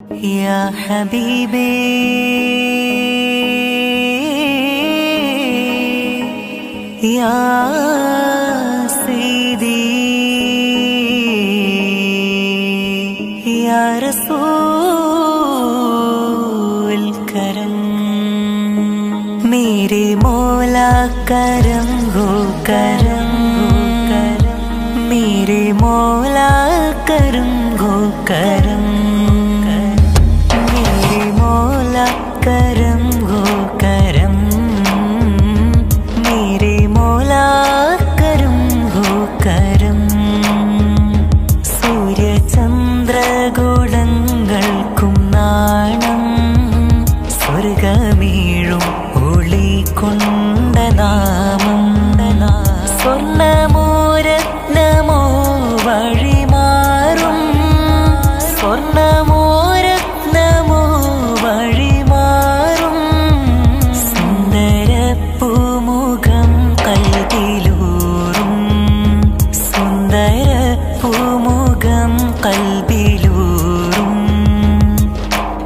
يا حبيبي يا سيدي يا رسول करम मेरे मौला करम हो करम मेरे मौला करम हो करम मेरे मौला करम हो करम मेरे मौला करम हो करम सूर्यചന്ദ്ര ഗോളങ്ങൾക്കും നാണം സ്വർഗമീഴും ഒളി കൊണ്ട നാമം സ്വർണ്ണമോ രത്നമോ വഴിമാറും സ്വർണ്ണമോ രത്നമോ വഴിമാറും സുന്ദര പൂമുഖം കൽബിലൂറും സുന്ദര പൂമുഖം കൽബിലൂറും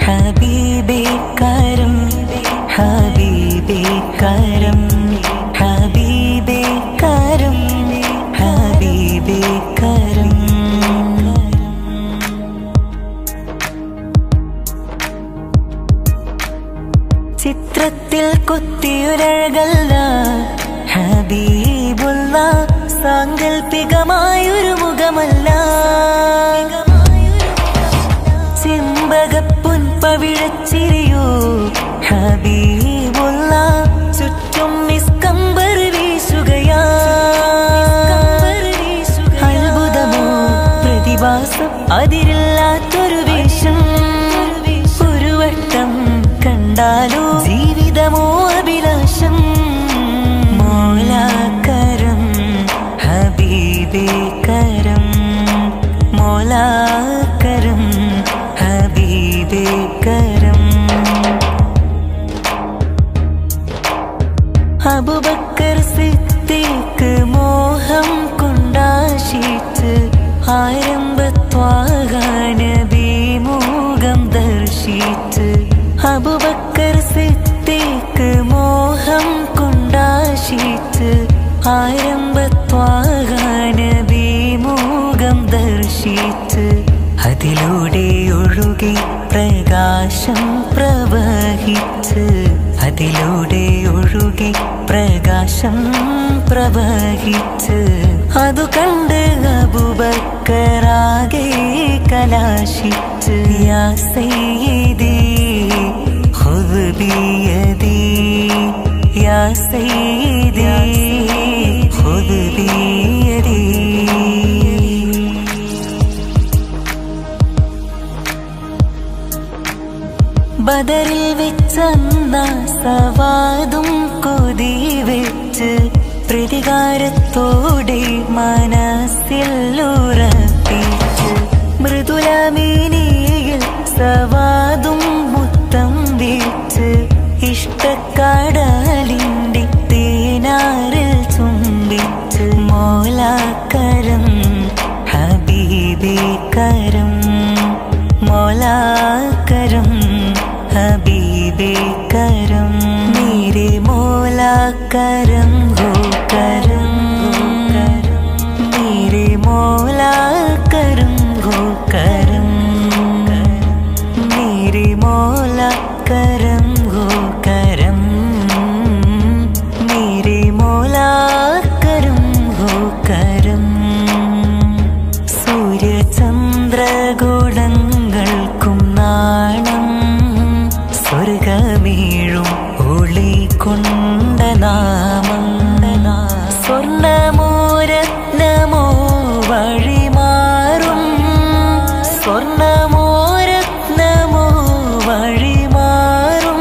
ഹബീബേ കരം ഹബീബേ കരം ഹബീബേ കരം ഹബീബേ കരം ചിത്രത്തിൽ കൊത്തിയൊരഴകല്ല ഹബീബുള്ള സാങ്കൽപ്പികമായൊരു മുഖമല്ല ചെമ്പകപ്പൊൻ പവിഴച്ചിരിയോ ഹബീബുള്ള ചുറ്റും നിസ്കമ്പർ വീശുകയാ അത്ഭുതമോ പ്രതിഭാസം അതിരില്ലാത്തൊരു വേഷം ഒരു വട്ടം കണ്ടാലോ ജീവിതമോ അഭിലാഷം മൗലാ കരം ഹബീബേ കരം മൗലാ കരം ഹബീബേ കരം അബൂബക്കർ സിദ്ദീഖ് മോഹം കൊണ്ടാശിച്ച് ആരംഭത്വാഹ നബി മുഖം ദർശിച്ച് അബൂബക്കർ സിദ്ദീഖ് മോഹം കൊണ്ടാശിച്ച് ആരംഭത്വാഹ നബി മുഖം ദർശിച്ച് അതിലൂടെ ഒഴുകി പ്രകാശം പ്രവഹിച്ച് അതിലൂടെ ഒഴുകി പ്രകാശം പ്രവഹിച്ച് അതു കണ്ട് അബൂബക്കറാകെ കലാശിച്ച് യാ സയ്യിദി ഖുദ് ബിയദി യാ സയ്യിദി ഖുദ് ബിയദി ബദറിൽ വെച്ചന്ന സവാദും കൊതി വെച്ച് പ്രതികാരത്തോടെ മനസ്സിൽ ഉറപ്പിച്ച് മൃദുലമേനിയിൽ സവാദും മുത്തം വെച്ച് ഇഷ്ടക്കടലിൻ്റെ തേനാറിൽ ചുംബിച്ച് മൗലാ കരം ഹബീബേ കരം മൗലാ കരം हबीबे करम मेरे मौला करम हो करम मेरे मौला करम हो करम मेरे मौला करम हो करम मेरे मौला करम हो करम सूर्यചന്ദ്ര ഗോളങ്ങൾക്കും നാണം സ്വർഗമീഴും ഒളി കൊണ്ട നാമം സ്വർണ്ണമോ രത്നമോ വഴിമാറും സ്വർണ്ണമോ രത്നമോ വഴിമാറും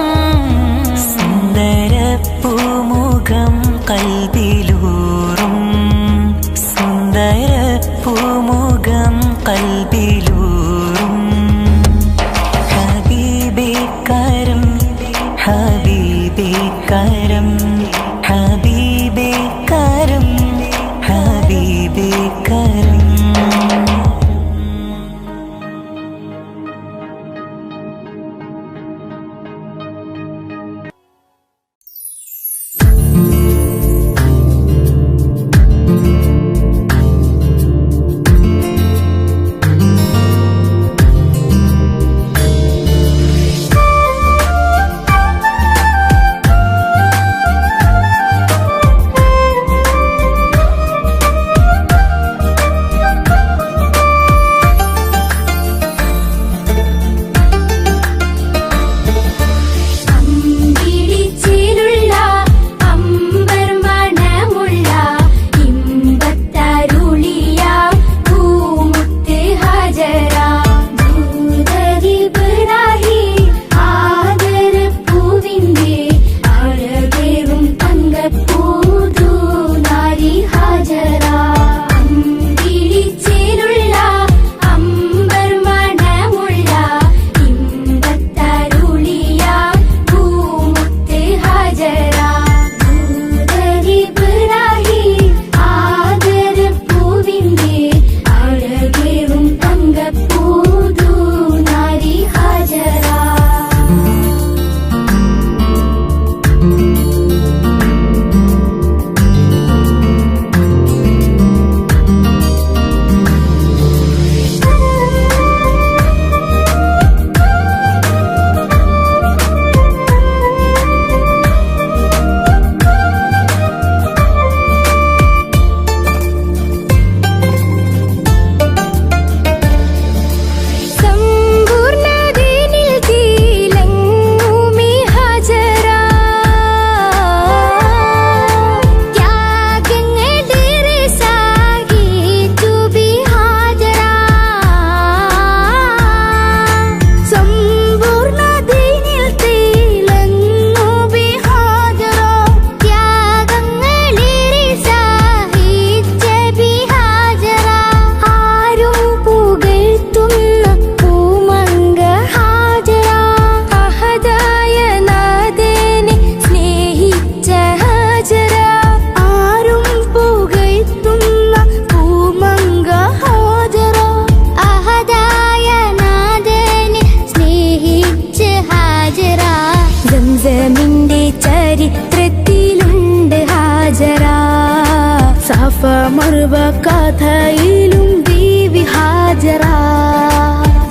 മർവ കഥയിലും ബീവി ഹാജറ.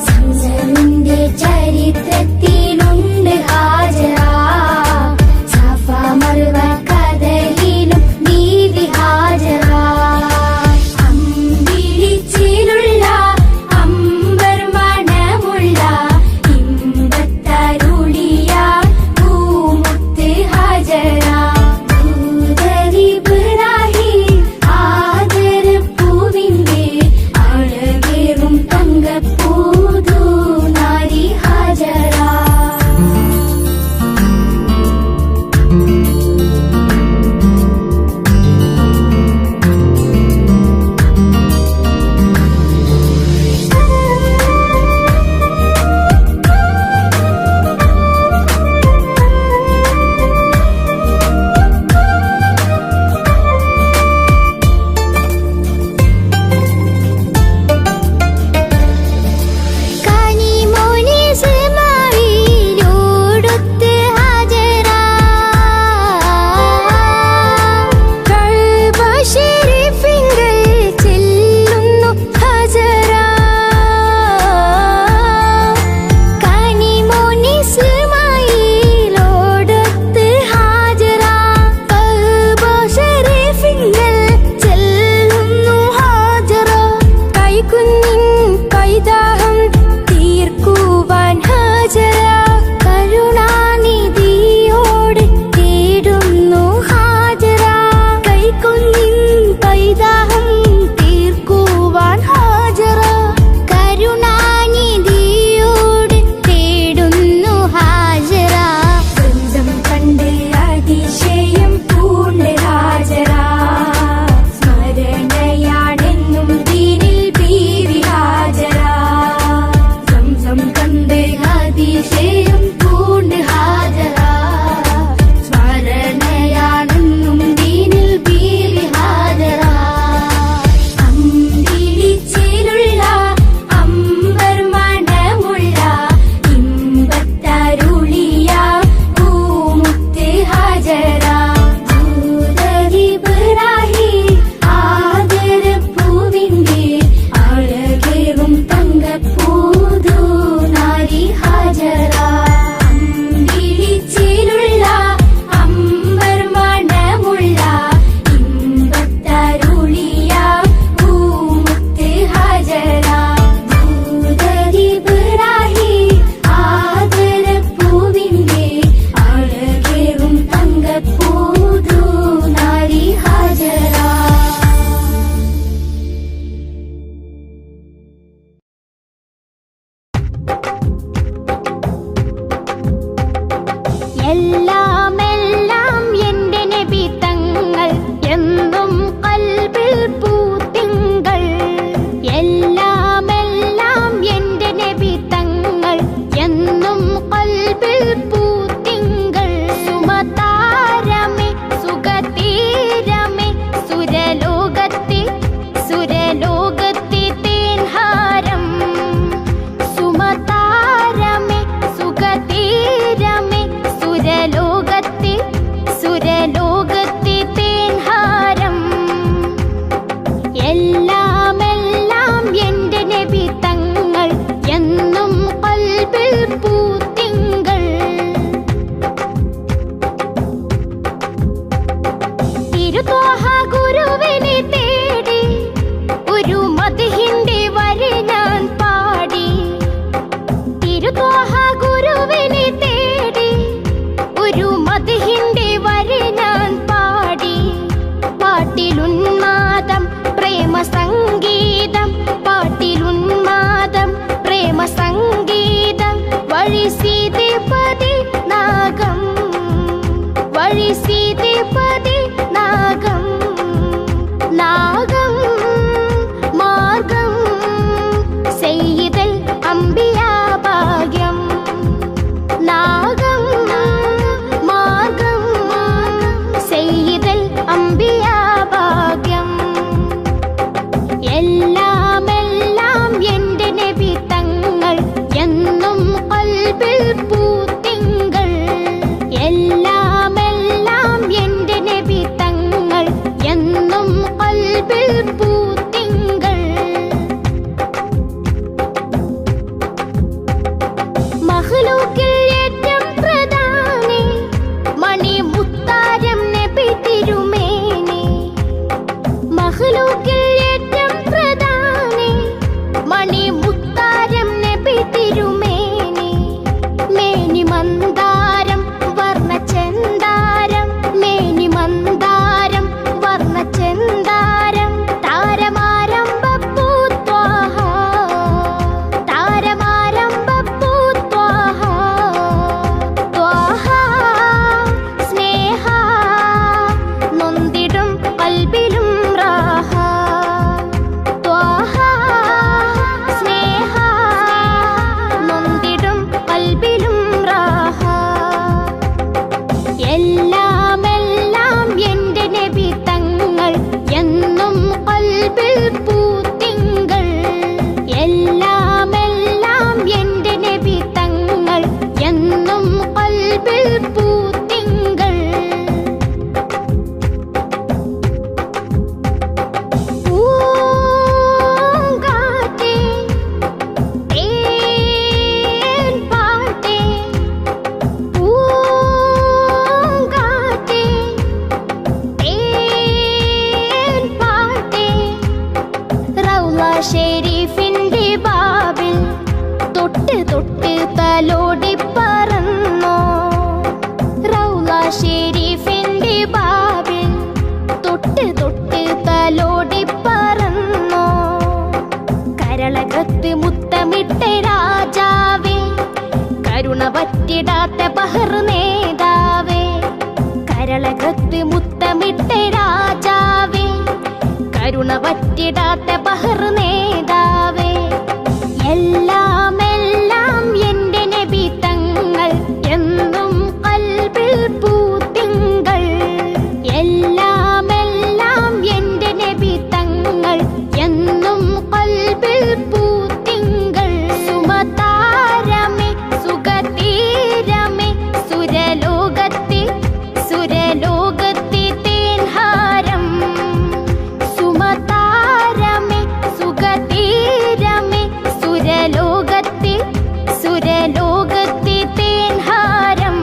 സംസമിന്റെ ചരിത്രത്തിലുണ്ട് ഹാജറ. സഫ മർവ കഥയിലും ബീവി ഹാജറ. അമ്പിളിച്ചിലുള്ള അമ്പർ മണമുള്ള ഇമ്പത്തരുളിയ പൂമുത്ത് ഹാജറ. സയ്യിദൽ അംബിയാ ഭാഗ്യം. തലോടി പറന്നോ റൗള ഷെരീഫിന്റെ ബാബിൽ തൊട്ട് തൊട്ട് തലോടി പറന്നോ കരളകത്ത് മുത്തമിട്ട രാജാവേ കരുണ പറ്റിടാത്ത ബഹർ നേതാവേ കരളകത്ത് മുത്തമിട്ട രാജാവേ കരുണ പറ്റിടാത്ത ബഹർ നേതാവേ എല്ലാം എല്ലാം എൻ്റെ നബി തങ്ങൾ എന്നും ഖൽബിൽ പൂത്തിങ്കൾ എല്ലാം എല്ലാം എൻ്റെ നബി തങ്ങൾ എന്നും ഖൽബിൽ പൂത്തിങ്കൾ സുമതാരമേ സുഗതീരമേ സുരലോകത്തെ തേൻഹാരം സുമതാരമേ സുഗതീരമേ സുരലോകത്തെ തേൻഹാരം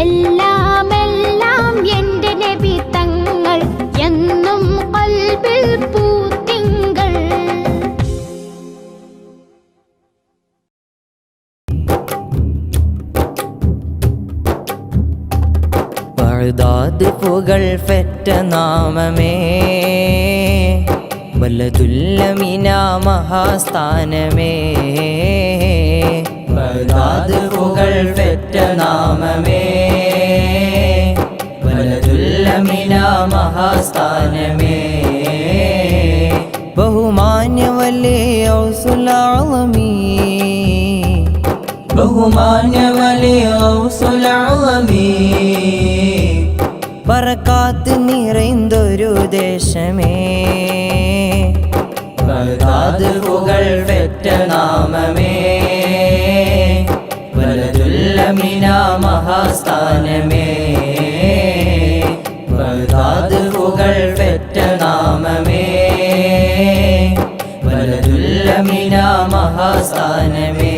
എല്ലാം എല്ലാം എൻ്റെ നബി തങ്ങൾ എന്നും ഖൽബിൽ പൂത്തിങ്കൾ Baghdad പുകൾ feta നാമമേ വലതുല്ലമിന മഹാസ്ഥാനമേ Baghdad പുകൾ feta നാമമേ വലതുല്ലമിന മഹാസ്ഥാനമേ ബഹുമാന്യവല്ലേ ഔസുലാളമീ ബഹുമാന്യവലേ ഔസുലാളമീ Barakath നിറൈന്തൊരു ദേശമേ Baghdad പുകൾ feta നാമമേ വലതുല്ലമിന മഹാസ്ഥാനമേ Baghdad പുകൾ feta നാമമേ വലതുല്ലമിന മഹാസ്ഥാനമേ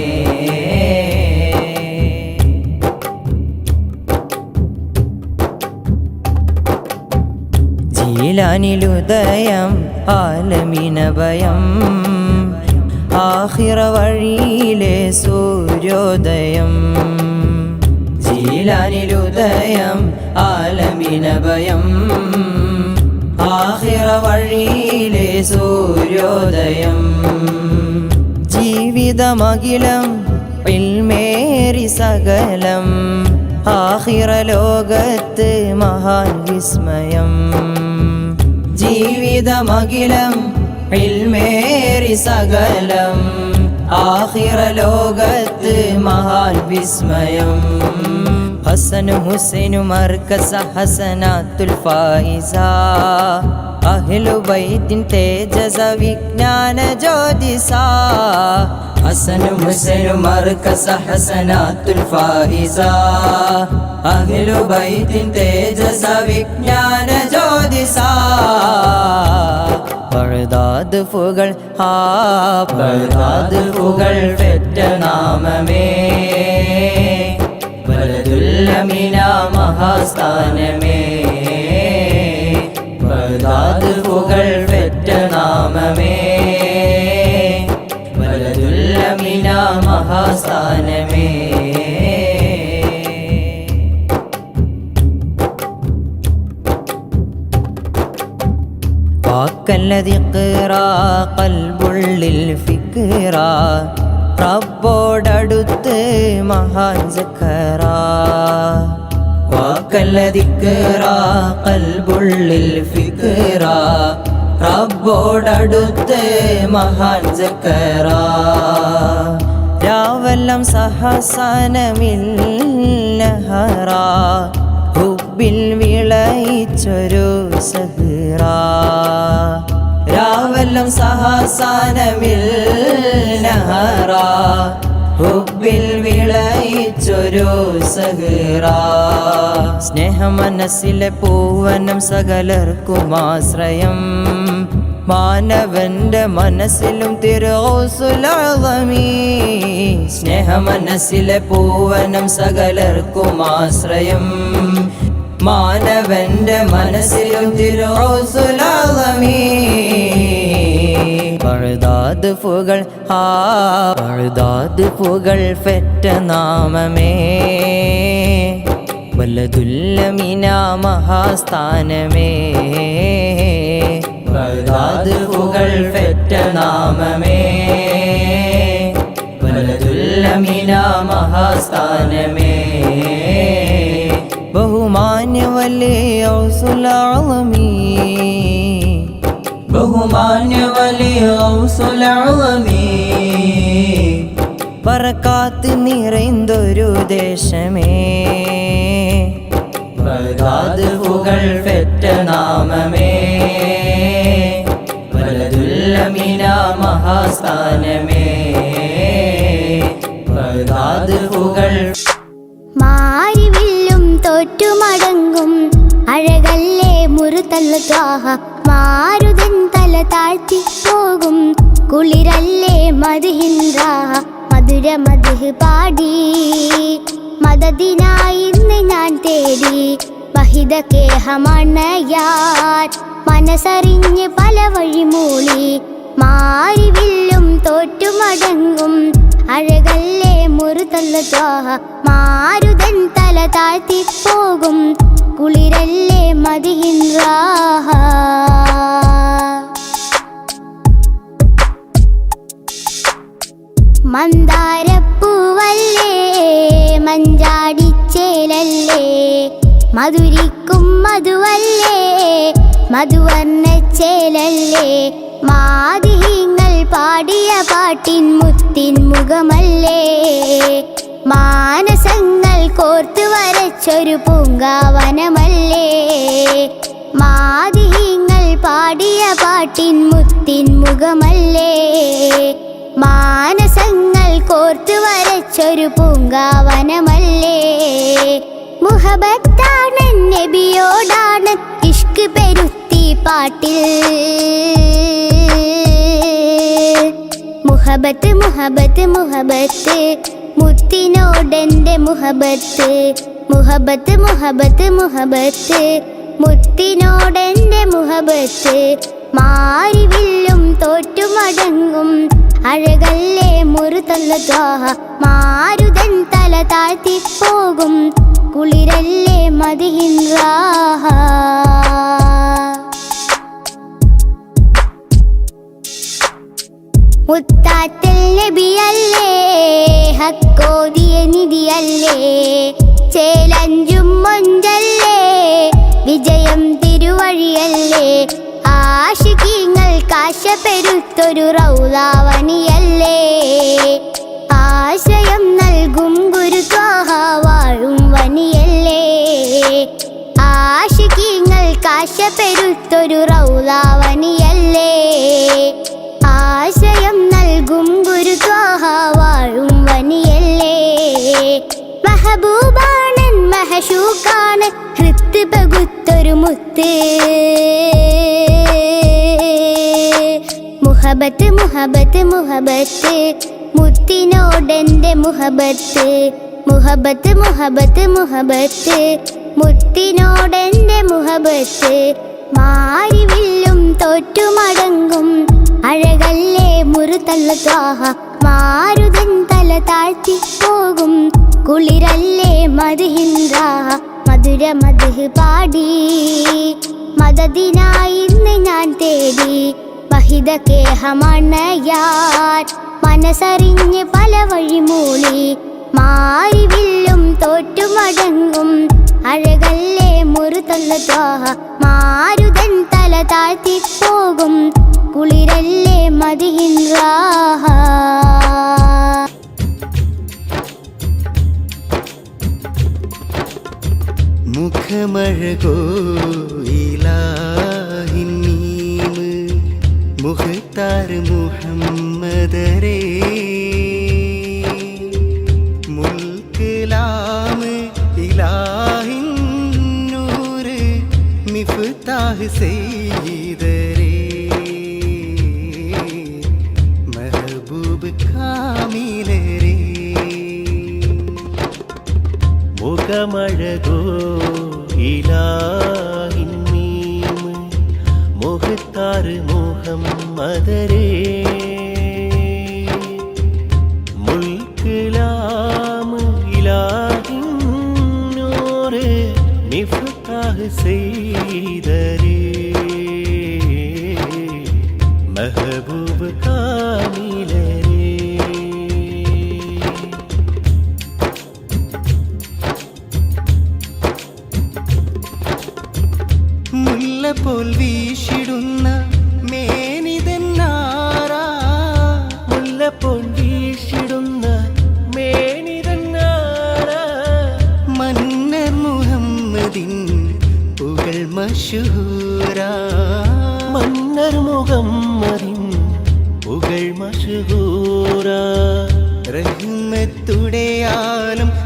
ജീലാനിലുദയം ആലമിനഭയം ആഖിറ വഴിയിലെ സൂര്യോദയം ജീലാനിലുദയം ആലമിനഭയം ആഖിറ വഴിയിലെ സൂര്യോദയം ജീവിതമഖിലം ഇൽമേറി സകലം ആഖിറ ലോകത്ത് മഹാൻ വിസ്മയം ജീവിതമഖിലം ഇൽമേറി സകലം ആഖിറ ലോകത്ത് മഹാൻ വിസ്മയം ഹസനു ഹുസൈനു മർകസ ഹസനാത്തുൽ ഫായിസ അഹ്ലു ബൈത്തിൻ തേജസ വിജ്ഞാന ജ്യോതിസ ഹസനു ഹുസൈനു മർകസ ഹസനാത്തുൽ ഫായിസ അഹ്ലു ബൈത്തിൻ തേജസ വിജ്ഞാന ജ്യോതിസ ബഗ്ദാദ് പുകൾ ബഗ്ദാദ് പുകൾ ഫെറ്റ നാമമേ വലതുല്ലമിന മഹാസ്ഥാനമേ ബഗ്ദാദ് പുകൾ ഫെറ്റ നാമമേ വലതുല്ലമിന മഹാസ്ഥാനമേ വാക്കല്ലതി ഖിറാ ഖൽബുള്ളിൽ ഫിക്റ റബ്ബോടടുത്ത് മഹാൻ സഖറ വാക്കല്ലതി ഖിറാ ഖൽബുള്ളിൽ ഫിക്റ റബ്ബോടടുത്ത് മഹാൻ സഖറ രാവെല്ലാം സഹസനമില്ലഹറ ഹുബിൽ വിളയിച്ചൊരു സഹറ രാവെല്ലാം സഹസനമില്ലഹറ ഹുബിൽ വിളയിച്ചൊരു സഹറ സ്നേഹമനസ്സിലെ പൂവനം സകലർക്കുമാശ്രയം മാനവന്റെ മനസ്സിലും തിരുഗൗസുലഅളമീ സ്നേഹമനസ്സിലെ പൂവനം സകലർക്കുമാശ്രയം മാനവന്റെ മനസ്സിലും തിരുഗൗസുലഅളമീ ബഗ്ദാദ് പുകൾ ബഗ്ദാദ് പുകൾ പെറ്റ നാമമേ വലതുല്ലമിന മഹാസ്ഥാനമേ ബഗ്ദാദ് പുകൾ പെറ്റ നാമമേ വലതുല്ലമിന മഹാസ്ഥാനമേ ബഹുമാന്യ വലിയ ഔസുൽ അഅ്ളമീ ബഹുമാന്യ വലിയ ഔസുൽ അഅ്ളമീ ബറകാത്ത് നിറൈന്തൊരു ദേശമേ ബഗ്ദാദ് പുകൾ പെറ്റ നാമമേ വലതുല്ലമിന മഹാസ്ഥാനമേ ബഗ്ദാദ് പുകൾ മാരിവില്ലും തോറ്റുമടങ്ങും അഴകല്ലേ മുറുതല്ല ത്വാഹ മാരുതൻ തല താഴ്ത്തി പോകും കുളിരല്ലേ മദ്ഹിൻ റാഹ മധുര മദ്ഹ് പാടി മദദിനായി ഇന്ന് ഞാൻ തേടി വഹിദ കേഹമണയാൻ മനസ്സറിഞ്ഞ് പല വഴി മൂളി മാരിവില്ലും തോറ്റുമടങ്ങും അഴകല്ലേ മുറുതല്ല ത്വാഹ മാരുതൻ തല താഴ്ത്തി പോകും കുളിരല്ലേ മദ്ഹിൻ റാഹ മന്ദാരപ്പൂവല്ലേ മഞ്ചാടിച്ചേലല്ലേ മധുരിക്കും മധുവല്ലേ മധുവർണ്ണച്ചേലല്ലേ മാദിഹ്യങ്ങൾ പാടിയ പാട്ടിൻ മുത്തിൻ മുഖമല്ലേ മാനസങ്ങൾ കോർത്തു വരച്ചൊരു പൂങ്കാവനമല്ലേ മാദിഹ്യങ്ങൾ പാടിയ പാട്ടിൻ മുത്തിൻ മുഖമല്ലേ മാനസങ്ങൾ കോർത്തു വരച്ചൊരു പൂങ്കാവനമല്ലേ മുഹബത്താണ് നബിയോടാണ് ഇഷ്ക് പെരുത്തി പാട്ടിൽ മുഹബത്ത് മുഹബത്ത് മുഹബത്ത് മുത്തിനോടെന്റെ മുഹബത്ത് മുഹബത്ത് മുഹബത്ത് മുഹബത്ത് മുത്തിനോടെന്റെ മുഹബത്ത് മാരിവില്ലും തോറ്റുമടങ്ങും അഴകല്ലേ മുറുതല്ല ത്വാഹ മാരുതൻ തല താഴ്ത്തി പോകും കുളിരല്ലേ മദ്ഹിൻ റാഹ മുത്താറ്റൽ നബിയല്ലേ ഹക്കോദിയ നിധിയല്ലേ ചേലഞ്ചും മൊഞ്ചല്ലേ വിജയം തിരുവഴിയല്ലേ ആശികീങ്ങൾ കാശ പെരുത്തൊരു റൗളാവണിയല്ലേ ആശയം നൽകും ഗുരു ത്വാഹ വാഴും വനിയല്ലേ ആശികീങ്ങൾ കാശ പെരുത്തൊരു റൗളാവണിയല്ലേ ആശയം നൽകും ഗുരു ത്വാഹ വാഴും വനിയല്ലേ മഹബൂബാണൻ മഹശൂക്കാണ് ഹൃത്ത് പകുത്തൊരു മുത്ത് മുഹബത്ത് മുഹബത്ത് മുഹബത്ത് മുത്തിനോടെന്റെ മുഹബത്ത് മുഹബത്ത് മുഹബത്ത് മുഹബത്ത് മുത്തിനോടെന്റെ മുഹബത്ത് മാരിവില്ലും തോറ്റുമടങ്ങും അഴകല്ലേ മുറുതല്ല ത്വാഹ മാരുതൻ തല താഴ്ത്തി പോകും കുളിരല്ലേ മദ്ഹിൻ റാഹ മധുര മദ്ഹ് പാടി മദദിനായി ഇന്ന് ഞാൻ തേടി വഹിദ കേഹമണയാൻ മനസ്സറിഞ്ഞ് പല വഴി മൂളി മാരിവില്ലും തോറ്റുമടങ്ങും അഴകല്ലേ മുറുതല്ല ത്വാഹ മാരുതൻ തല താഴ്ത്തി പോകും കുളിരല്ലേ മദ്ഹിൻ റാഹ മുഖമഴകോ ഇലാഹിൻ നീമ് മുഖ്താർ മുഹമ്മദരേ മുൽക്കിലാമ് ഇലാഹിൻ നൂറ് മിഫ്താഹ് സയ്യിദരേ മെഹബൂബ് കാമിലരേ മുഖമഴകോ ഇലാഹിൻ മീമ് മുഖ മുഖത്താറ് മുഹമ്മദരേ മുൽക്കിലാമ് ഇലാഹിൻ നൂറ് മിഫ്താഹ് സയ്യിദരേ മെഹബൂബ് കാമിലരേ മുല്ലപോൽ വീശിടുന്ന മേനിതന്നാരാ മുല്ലപ്പോൽ വീശിടുന്ന മേനിതന്നാരാ മന്നർ മുഹമ്മദിൻ പുകൾ മശൂരാ മന്നർ മുഹമ്മദിൻ പുകൾ മശഹൂരാ റഹ്മത്തുടയാലും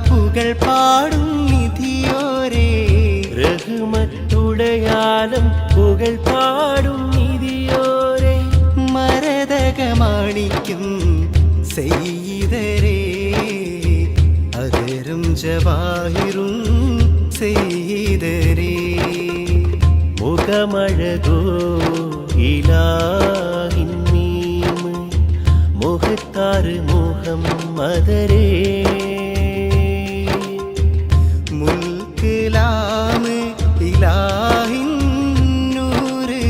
പുകൾ പാടും നിധിയോരേ റഹ്മത്തുടയാലും പുകൾ പാടും നിധിയോരേ മരതകമാണിക്കും സെയ്തരേ അതരും ജവാഹിറും സെയ്തരേ മുഖമഴകോ ഇലാഹിൻ മീമ് മുഖത്താറ് മുഹമ്മദരേ മുൽക്കിലാമ് ഇലാഹിൻ നൂറ്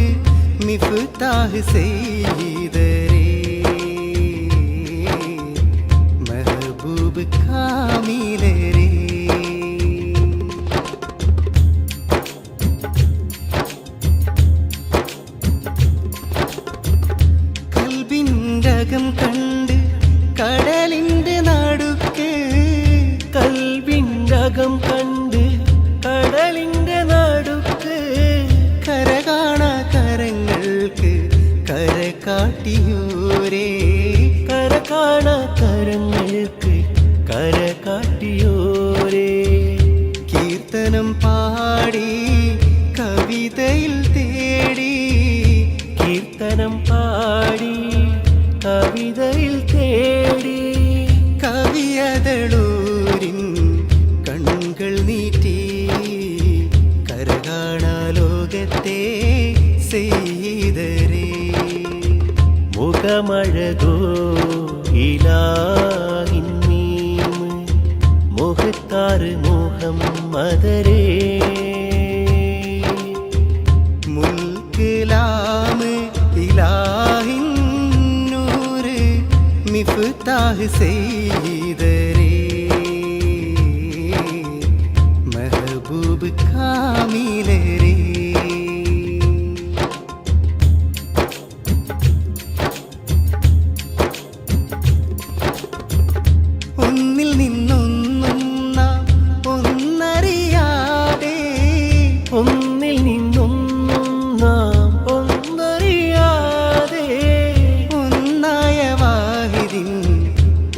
മിഫ്താഹ് സയ്യിദരേ മെഹബൂബ് കാമിലരേ കൽബിൻ്റകം കണ്ട് കടലിൻ്റെ നടുക്ക് കൽവിൻ്റകം കണ്ട് കടലിൻ്റെ നടുക്ക് കര കാണാ കരങ്ങൾക്ക് കര കാട്ടിയോരേ കര കാണാ കരങ്ങൾക്ക് കര കാട്ടിയോരേ കീർത്തനം പാടി കവിതയിൽ തേടി കീർത്തനം പാടി കവിതയിൽ തേടി കവിയതളൂരിൻ കണ്ണുകൾ നീട്ടി കരകാണാ ലോകത്തെ സെയ്തരേ മുഖമഴകോ ഇലാഹിൻ മീമ് മുഖത്താറ് മുഹമ്മദരേ മുൽക്കിലാമ് ഇലാഹിൻ നൂറ് മിഫ്താഹ് സയ്യിദരേ മെഹബൂബ് കാമിലരേ ഒന്നിൽ നിന്നൊന്നും നാം ഒന്നറിയാതെ ഒന്നിൽ നിന്നൊന്നും നാം ഒന്നറിയാതെ ഒന്നായ വാഹിദിൻ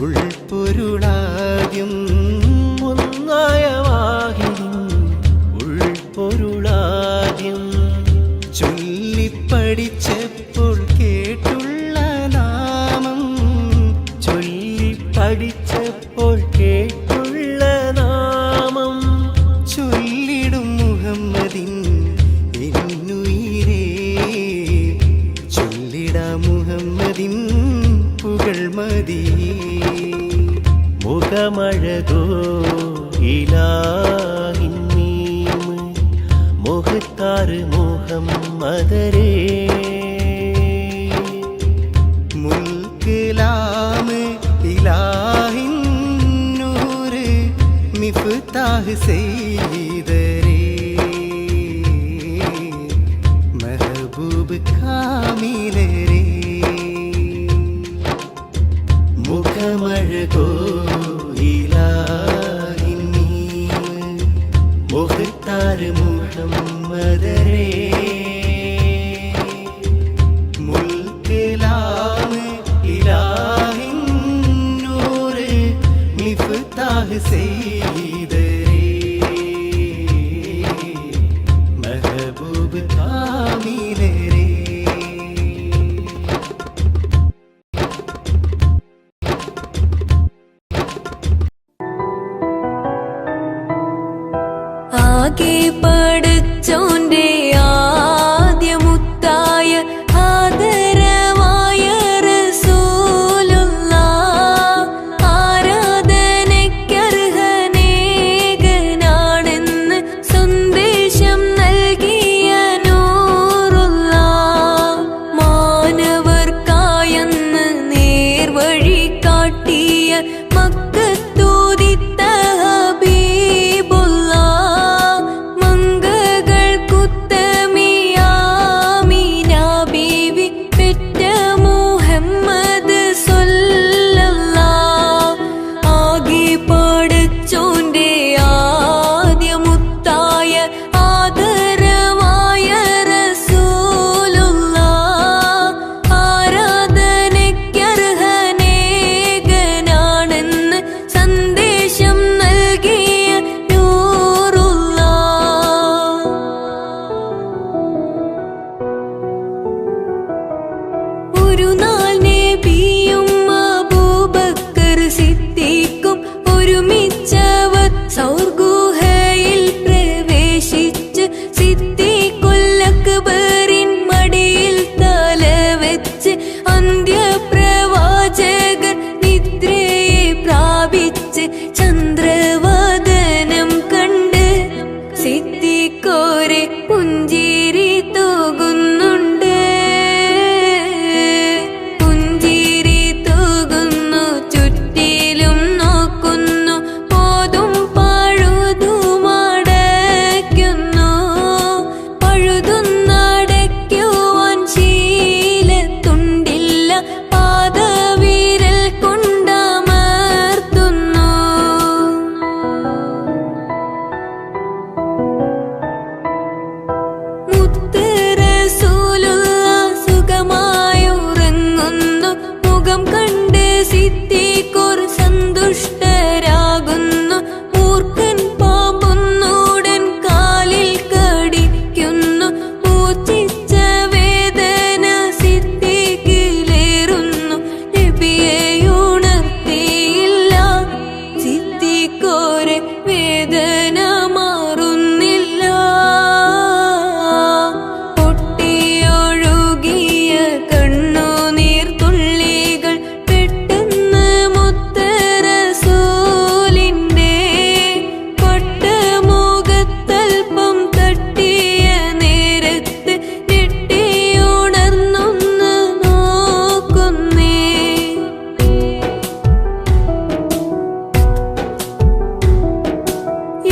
ഉൾപ്പൊരുളാദ്യം ഒന്നായ വാഹിദിൻ ഉൾപ്പൊരുളാദ്യം ചൊല്ലിപ്പടിച്ചപ്പോൾ കേട്ടുള്ള നാമം ചൊല്ലിപ്പടിച്ചപ്പോൾ കേട്ടുള്ള നാമം ചൊല്ലിടും മുഹമ്മദിൻ എന്നുയിരേ ചൊല്ലിടാ മുഹമ്മദിൻ പുകൾ മതി മുഖമഴകോ ഇലാഹിൻ മീമ് മുഖത്താറ് മുഹമ്മദരേ മുൽക്കിലാമ് ഇലാഹിൻ നൂറ് മിഫ്താഹ് സയ്യിദരേ മെഹബൂബ് കാമിലരേ മുഖമഴകോ ഇലാഹിൻ മീമ് മുഖത്താറ് മുഹമ്മദരേ മുൽക്കിലാമ് ഇലാഹിൻ നൂറ് മിഫ്താഹ് സയ്യിദരേ മെഹബൂബ് കാമിലരേ ആകെ പടച്ചോന്റെ ആദ്യമുത്തായ വച്ച് ചന്ദ്രവദനം കണ്ട് സിദ്ദീഖോരെ പുഞ്ചിരി തൂകുന്നുണ്ട്. പുഞ്ചിരി തൂകുന്നു, ചുറ്റിലും നോക്കുന്നു, പോതും പഴുതുമടയ്ക്കുന്നു. പഴുതുന്നടയ്ക്കുവാൻ ശീലത്തുണ്ടില്ല, പാദവിരൽ കൊണ്ടമർത്തുന്നു. മുത്ത് റസൂലുള്ള സുഖമായുറങ്ങുന്നു, മുഖം കണ്ട് സിദ്ദീഖോർ സന്തുഷ്ടരാകുന്നു. മൂർഖൻ പാമ്പുന്നൂടൻ കാലിൽ കടിക്കുന്നു, മൂർച്ഛിച്ച വേദന സിദ്ദീഖിലേറുന്നു. നബിയെ ഉണർത്തിയില്ല, സിദ്ദീഖോരെ വേദന മാറുന്നില്ല. പൊട്ടിയൊഴുകിയ കണ്ണുനീർത്തുള്ളികൾ പെട്ടെന്ന് മുത്ത് റസൂലിന്റെ പട്ടമുഖത്തൽപ്പം തട്ടിയ നേരത്ത് ഞെട്ടിയുണർന്നൊന്ന് നോക്കുന്നേ.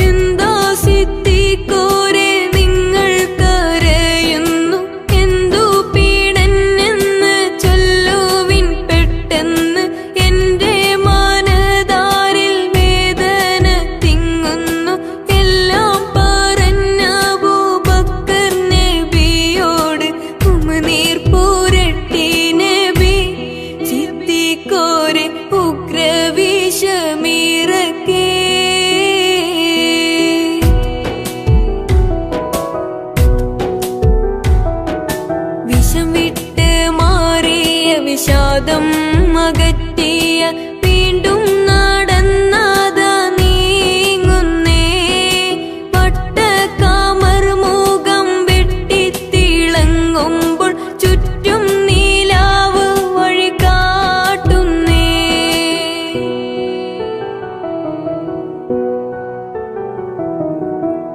എന്താ സിദ്ദീഖോരെ നിങ്ങൾ കരയുന്നു, എന്തു പീഡനെന്ന് ചൊല്ലുവിൻ പെട്ടെന്ന്. എന്റെ മനതാരിൽ വേദന തിങ്ങുന്നു, എല്ലാം പറഞ്ഞ അബൂബക്കർ നബിയോട് ഉമിനീർ പുരട്ടി നബി. സിദ്ദീഖോരെ ഉഗ്രവിഷമിറക്കേ. വിഷം വിട്ട് മാറിയ വിഷാദം അകറ്റിയ വീണ്ടും നടന്നതാ നീങ്ങുന്നേ. വട്ടക്കാമർ മുഖം വെട്ടിത്തിളങ്ങുമ്പോൾ ചുറ്റും നീലാവ് വഴി കാട്ടുന്നേ.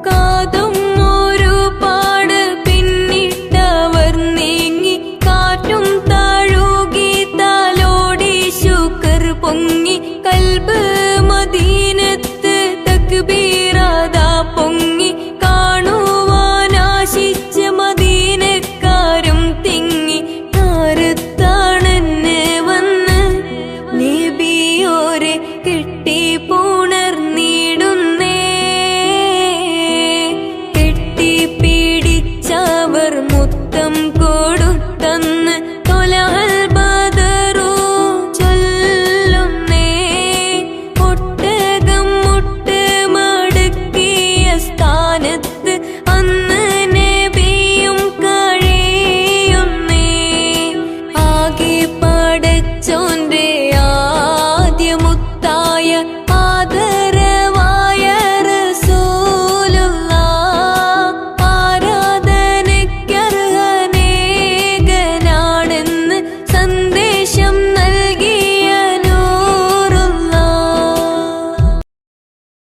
കാതും ഒരുപാട് പിന്നിട്ടവർ നീങ്ങി, കാറ്റും താഴുകി, താലോടി ശുക്ർ പൊങ്ങി, കൽബ്